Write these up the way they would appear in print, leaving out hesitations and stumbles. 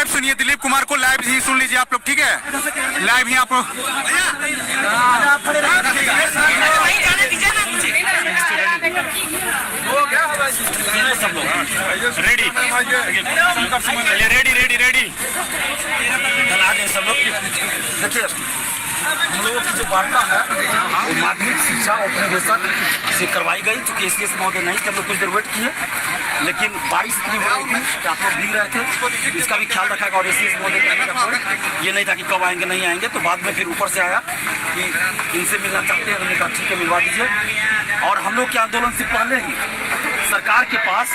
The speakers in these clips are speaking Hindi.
सुनिए दिलीप कुमार को लाइव ही सुन लीजिए आप लोग, ठीक है? लाइव ही आप लोग रेडी रेडी रेडी रेडी सब लोग देखिए, हम लोगों की जो वार्ता है वो माध्यमिक शिक्षा उपनिदेशक से करवाई गई, चूँकि एसीएस महोदय नहीं थे, हम लोग कुछ देर वेट किए, लेकिन बारिश इतनी हो रही थी कि आप लोग भीग रहे थे, इसका भी ख्याल रखा गया। और एसीएस महोदय कहने का कोई ये नहीं था कि कब आएंगे नहीं आएंगे, तो बाद में फिर ऊपर से आया कि इनसे मिलना चाहते हैं, उन्होंने कहा ठीक है मिलवा दीजिए। और हम लोग के आंदोलन से पहले ही सरकार के पास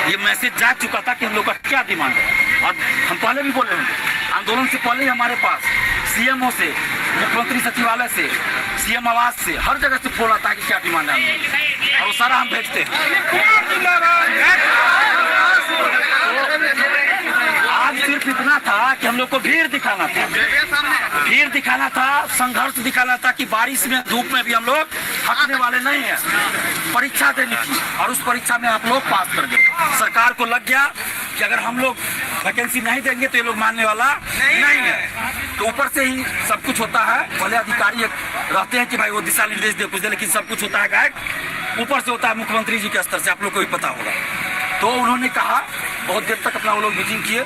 ये मैसेज जा चुका था कि हम लोग का क्या डिमांड है, और हम पहले भी बोले होंगे, आंदोलन से पहले ही हमारे पास सीएमओ से, मुख्यमंत्री सचिवालय से, सीएम आवास से, हर जगह से फोन आता है कि क्या डिमांड है, और वो सारा हम भेजते हैं। आज सिर्फ इतना था कि हम लोग को भीड़ दिखाना था, संघर्ष दिखाना था कि बारिश में धूप में भी हम लोग हटने वाले नहीं हैं। परीक्षा देनी थी और उस परीक्षा में आप लोग पास कर गए। सरकार को लग गया कि अगर हम लोग वैकेंसी नहीं देंगे तो ये लोग मानने वाला नहीं है, तो ऊपर से ही सब कुछ होता है। पहले अधिकारी रहते हैं कि भाई वो दिशा निर्देश दे कुछ दे, लेकिन सब कुछ होता है गायक ऊपर से होता है, मुख्यमंत्री जी के स्तर से, आप लोग को भी पता होगा। तो उन्होंने कहा, बहुत देर तक अपना वो लोग मीटिंग किए,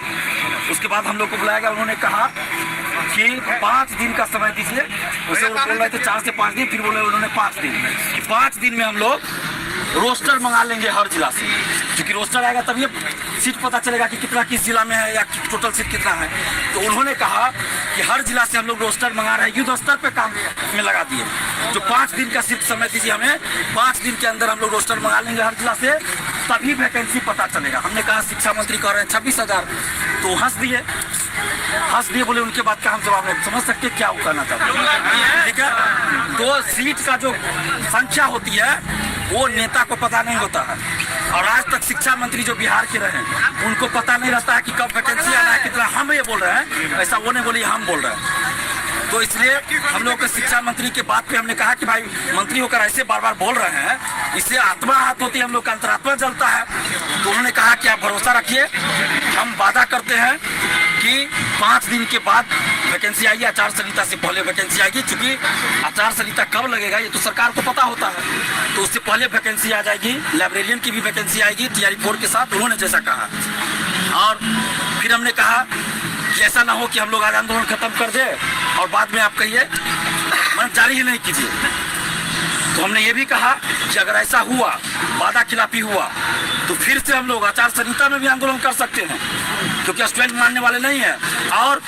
उसके बाद हम लोग को बुलाया गया। उन्होंने कहा कि 5 दिन का समय दीजिए, उसे बोल रहे थे 4 से 5 दिन, फिर बोले उन्होंने 5 दिन, कि 5 दिन में हम लोग रोस्टर मंगा लेंगे हर जिला से, क्योंकि रोस्टर आएगा तब ये सीट पता चलेगा कि कितना किस जिला में है या टोटल सीट कितना है। तो उन्होंने कहा कि हर जिला से हम लोग रोस्टर मंगा रहे हैं, युद्ध स्तर पे काम में लगा दिए। जो 5 दिन का सिर्फ समय दीजिए हमें, 5 दिन के अंदर हम लोग रोस्टर मंगा लेंगे हर जिला से, तभी वैकेंसी पता चलेगा। हमने कहा शिक्षा मंत्री कह रहे हैं 26,000, तो हंस दिए, बोले उनके बात का हम जवाब नहीं समझ सकते क्या वो कहना चाहते हैं, ठीक है? तो सीट का जो संख्या होती है वो नेता को पता नहीं होता है, और आज तक शिक्षा मंत्री जो बिहार के रहे हैं उनको पता नहीं रहता है कि कब वैकेंसी आना है, कितना। हम ये बोल रहे हैं, ऐसा वो नहीं बोली, हम बोल रहे हैं। तो इसलिए हम लोग के शिक्षा मंत्री के बात पे हमने कहा कि भाई मंत्री होकर ऐसे बार बार बोल रहे हैं, इससे आत्मा आहत होती है, हम लोग का अंतरात्मा जलता है। तो उन्होंने कहा कि आप भरोसा रखिए, हम वादा करते हैं कि 5 दिन के बाद वैकेंसी आएगी, आचार संहिता से पहले वैकेंसी आएगी। चूंकि आचार संहिता कब लगेगा ये तो सरकार को पता होता है, तो उससे पहले वैकेंसी आ जाएगी। लाइब्रेरियन की भी वैकेंसी आएगी TRE 4 के साथ, उन्होंने जैसा कहा। और फिर हमने कहा कि ऐसा ना हो कि हम लोग आज आंदोलन खत्म कर दे और बाद में आप कहिए मन जारी ही नहीं कीजिए। तो हमने ये भी कहा कि अगर ऐसा हुआ, वादा खिलाफी हुआ, तो फिर से हम लोग आचार संहिता में भी आंदोलन कर सकते हैं, क्योंकि स्टूडेंट मानने वाले नहीं है, और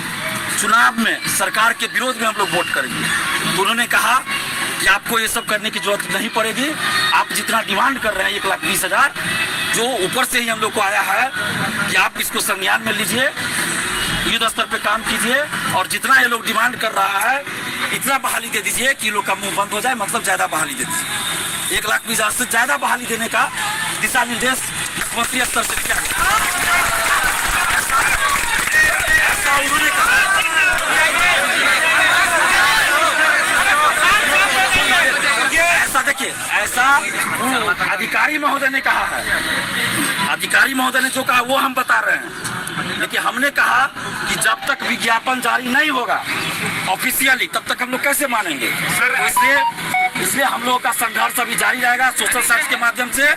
चुनाव में सरकार के विरोध में हम लोग वोट करेंगे। तो उन्होंने कहा कि आपको ये सब करने की जरूरत नहीं पड़ेगी, आप जितना डिमांड कर रहे हैं 1,20,000 जो ऊपर से ही हम लोग को आया है, कि आप इसको संज्ञान में लीजिए, युद्ध स्तर पे काम कीजिए, और जितना ये लोग डिमांड कर रहा है इतना बहाली दे दीजिए कि लोग का मुंह बंद हो जाए, मतलब ज्यादा बहाली दे दीजिए। 1,20,000 से ज्यादा बहाली देने का दिशा निर्देश मुख्यमंत्री स्तर से किया गया, ऐसा उन्होंने कहा। ऐसा देखिए, ऐसा अधिकारी महोदय ने कहा है, अधिकारी महोदय ने जो कहा वो हम बता रहे हैं। लेकिन हमने कहा कि जब तक विज्ञापन जारी नहीं होगा ऑफिशियली, तब तक हम लोग कैसे मानेंगे। तो इसलिए हम लोगों का संघर्ष अभी जारी रहेगा सोशल साइट्स के माध्यम से,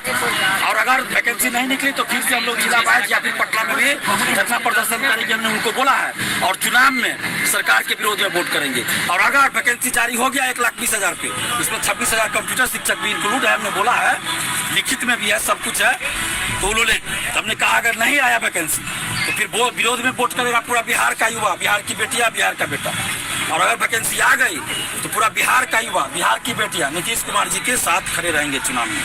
और अगर वैकेंसी नहीं निकली तो फिर से हम लोग जिला वाइज या फिर पटना में भी धरना प्रदर्शन करेंगे, हमने उनको बोला है। और चुनाव में सरकार के विरोध में वोट करेंगे। और अगर वैकेंसी जारी हो गया 1,20,000 पे, इसमें 26,000 कंप्यूटर शिक्षक भी इंक्लूड है, हमने बोला है, लिखित में भी है, सब कुछ है। तो उन्होंने, हमने कहा अगर नहीं आया वैकेंसी तो फिर वो विरोध में वोट करेगा पूरा बिहार का युवा, बिहार की बेटियां, बिहार का बेटा। और अगर वैकेंसी आ गई तो पूरा बिहार का युवा, बिहार की बेटियां नीतीश कुमार जी के साथ खड़े रहेंगे चुनाव में।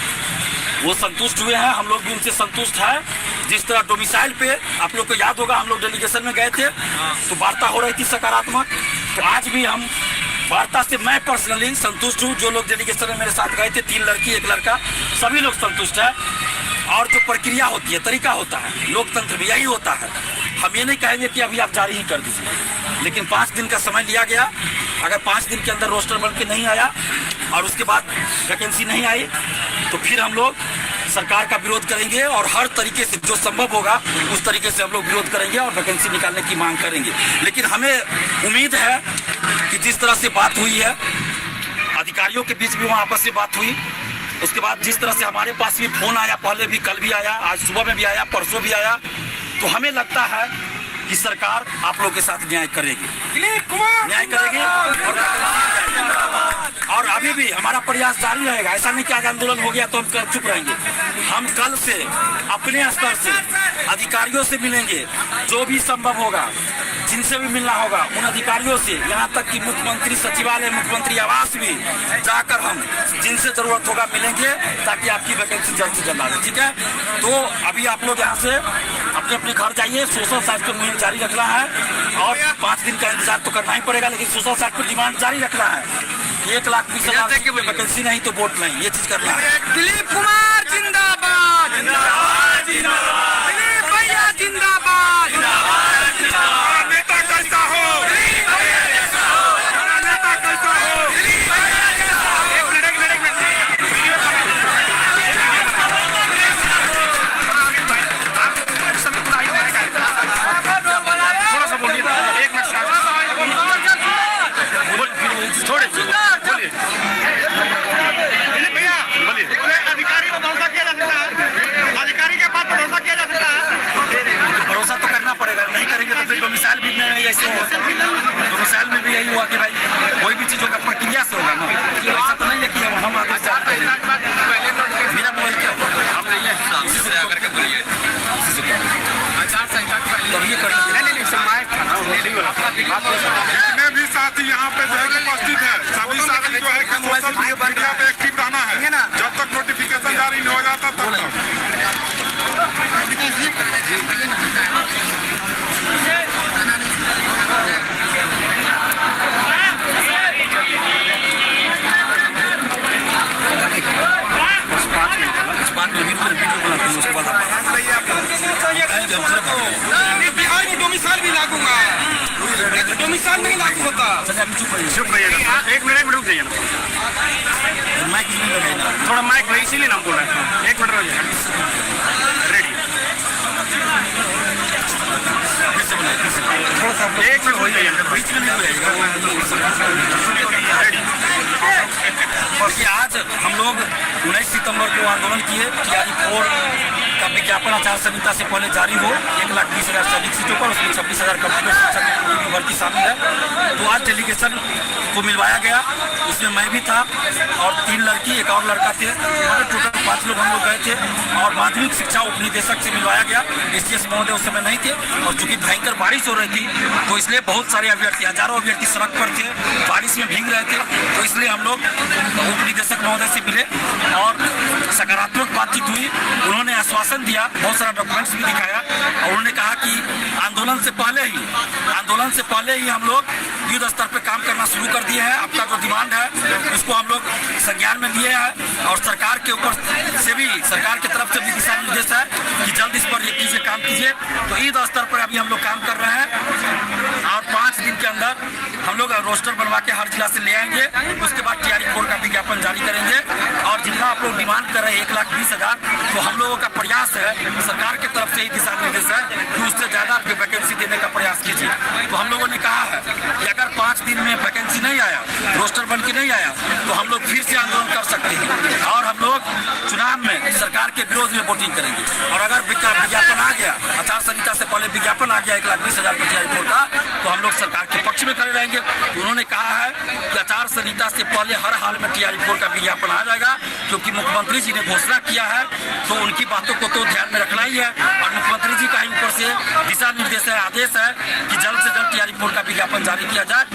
वो संतुष्ट हुए हैं, हम लोग भी उनसे संतुष्ट हैं। जिस तरह डोमिसाइल पे आप लोग को याद होगा, हम लोग डेलीगेशन में गए थे तो वार्ता हो रही थी सकारात्मक, तो आज भी हम वार्ता से मैं पर्सनली संतुष्ट हूँ। जो लोग डेलीगेशन में मेरे साथ गए थे, 3 लड़की 1 लड़का, सभी लोग संतुष्ट है। और जो प्रक्रिया होती है, तरीका होता है, लोकतंत्र में यही होता है। हम ये नहीं कहेंगे कि अभी आप जारी ही कर दीजिए, लेकिन 5 दिन का समय लिया गया। अगर 5 दिन के अंदर रोस्टर बन के नहीं आया और उसके बाद वैकेंसी नहीं आई तो फिर हम लोग सरकार का विरोध करेंगे और हर तरीके से जो संभव होगा उस तरीके से हम लोग विरोध करेंगे और वैकेंसी निकालने की मांग करेंगे। लेकिन हमें उम्मीद है कि जिस तरह से बात हुई है, अधिकारियों के बीच भी वहाँ आपस में बात हुई, उसके बाद जिस तरह से हमारे पास भी फोन आया, पहले भी, कल भी आया, आज सुबह में भी आया, परसों भी आया, तो हमें लगता है कि सरकार आप लोगों के साथ न्याय करेगी, न्याय करेगी। और अभी भी हमारा प्रयास जारी रहेगा। ऐसा नहीं कि आज आंदोलन हो गया तो हम कल चुप रहेंगे। हम कल से अपने स्तर से अधिकारियों से मिलेंगे, जो भी संभव होगा, जिनसे भी मिलना होगा उन अधिकारियों से, यहाँ तक कि मुख्यमंत्री सचिवालय, मुख्यमंत्री आवास भी जाकर हम जिनसे जरूरत होगा मिलेंगे, ताकि आपकी वैकेंसी जल्द से जल्द आ जाए। ठीक है, तो अभी आप लोग यहाँ से अपने अपने घर जाइए। सोशल साइट पर मुहिम जारी रखना है और 5 दिन का इंतजार तो करना ही पड़ेगा, लेकिन सोशल साइट पर डिमांड जारी रखना है। 1,20,000 की वैकेंसी नहीं तो वोट नहीं, ये चीज करना है। दिलीप कुमार जिंदाबाद, दिलीप भैया जिंदाबाद। नेता कैसा हो, नेता कैसा हो। थोड़ा सा बोलिए, 1 मिनट छोड़े, बोलिए भैया, बोलिए। अधिकारी को भरोसा किया जा सकता है, अधिकारी के पास भरोसा किया जा सकता है। भरोसा तो करना पड़ेगा, नहीं करेंगे तो फिर डोमिसाइल भी नहीं ऐसे होगा। डोमिसाइल में भी यही हुआ कि भाई कोई भी चीज़ों का प्रक्रिया से होगा ना, ऐसा तो नहीं है कि हम आगे चाहते हैं। मेरा मोबाइल क्या आप नहीं है, इसी से आकर के बोलिए, इसी से तब ये कर जितने भी साथी यहाँ पे जो है उपस्थित है, सभी साथी जो है सोशल मीडिया पे एक्टिव रहना है। जब तक नोटिफिकेशन जारी नहीं हो जाता तब तक। बिहार में डोमिसाइल भी लागू है, डोमिसाइल नहीं लागू होता। चुप रहिएगा, 1 मिनट रुक जाइए ना, माइक नहीं लगाएगा, थोड़ा माइक नहीं, इसीलिए ना बोल रहे हैं। 1 मिनट रुक रेडी, थोड़ा सा 1 मिनट हो जाइए, बीच में नहीं कि आज हम लोग 19 सितंबर को आंदोलन किए कि आज 4 का विज्ञापन आचार संहिता से पहले जारी हो। 1,20,000 से अधिक सीटों पर, उसमें 26,000 कंप्यूटर शिक्षक की भर्ती शामिल है। तो आज डेलीगेशन को मिलवाया गया, उसमें मैं भी था और 3 लड़की, एक और लड़का थे, मतलब टोटल 5 लोग हम लोग गए थे और माध्यमिक शिक्षा उपनिदेशक से मिलवाया गया। एसडीएस महोदय उस समय नहीं थे और चूंकि भयंकर बारिश हो रही थी तो इसलिए बहुत सारे अभ्यर्थी, हजारों अभ्यर्थी सड़क पर थे, बारिश में भीग रहे थे, तो इसलिए हम लोग उपनिदेशक महोदय से मिले और सकारात्मक बातचीत हुई। उन्होंने आश्वासन दिया, बहुत सारा डॉक्यूमेंट्स भी दिखाया और उन्होंने कहा कि आंदोलन से पहले ही हम लोग युद्ध स्तर पर काम करना शुरू कर दिए हैं। आपका जो डिमांड है उसको हम लोग संज्ञान में लिए हैं और सरकार के ऊपर से भी, सरकार की तरफ से भी दिशा निर्देश है कि जल्द इस पर कीजिए, काम कीजिए। तो युद्ध स्तर पर अभी हम लोग काम कर रहे हैं और 5 दिन के अंदर हम लोग रोस्टर बनवा के हर जिला से ले आएंगे। उसके बाद टीआरई 4 का विज्ञापन जारी करेंगे और जितना आप लोग डिमांड कर रहे हैं 1,20,000, तो हम लोगों का प्रयास है, सरकार की तरफ से ही दिशा निर्देश है कि उससे ज्यादा वैकेंसी देने का प्रयास कीजिए। तो हम लोगों ने कहा है कि अगर 5 दिन में वैकेंसी नहीं आया, रोस्टर बन के नहीं आया, तो हम लोग फिर से आंदोलन कर सकते हैं और हम लोग चुनाव में सरकार के विरोध में वोटिंग करेंगे। और अगर विज्ञापन आ गया, आचार संहिता से पहले विज्ञापन आ गया 1,20,000 पर टीआरई 4 का, तो हम लोग सरकार के पक्ष में खड़े रहेंगे। उन्होंने कहा है कि आचार संहिता से पहले हर हाल में टीआरई 4 का विज्ञापन आ जाएगा, क्योंकि मुख्यमंत्री जी ने घोषणा किया है, तो उनकी बातों को तो ध्यान में रखना ही है। और मुख्यमंत्री जी का ही ऊपर से दिशा निर्देश है, आदेश है कि जल्द से जल्द टीआरई 4 का विज्ञापन जारी किया जाए।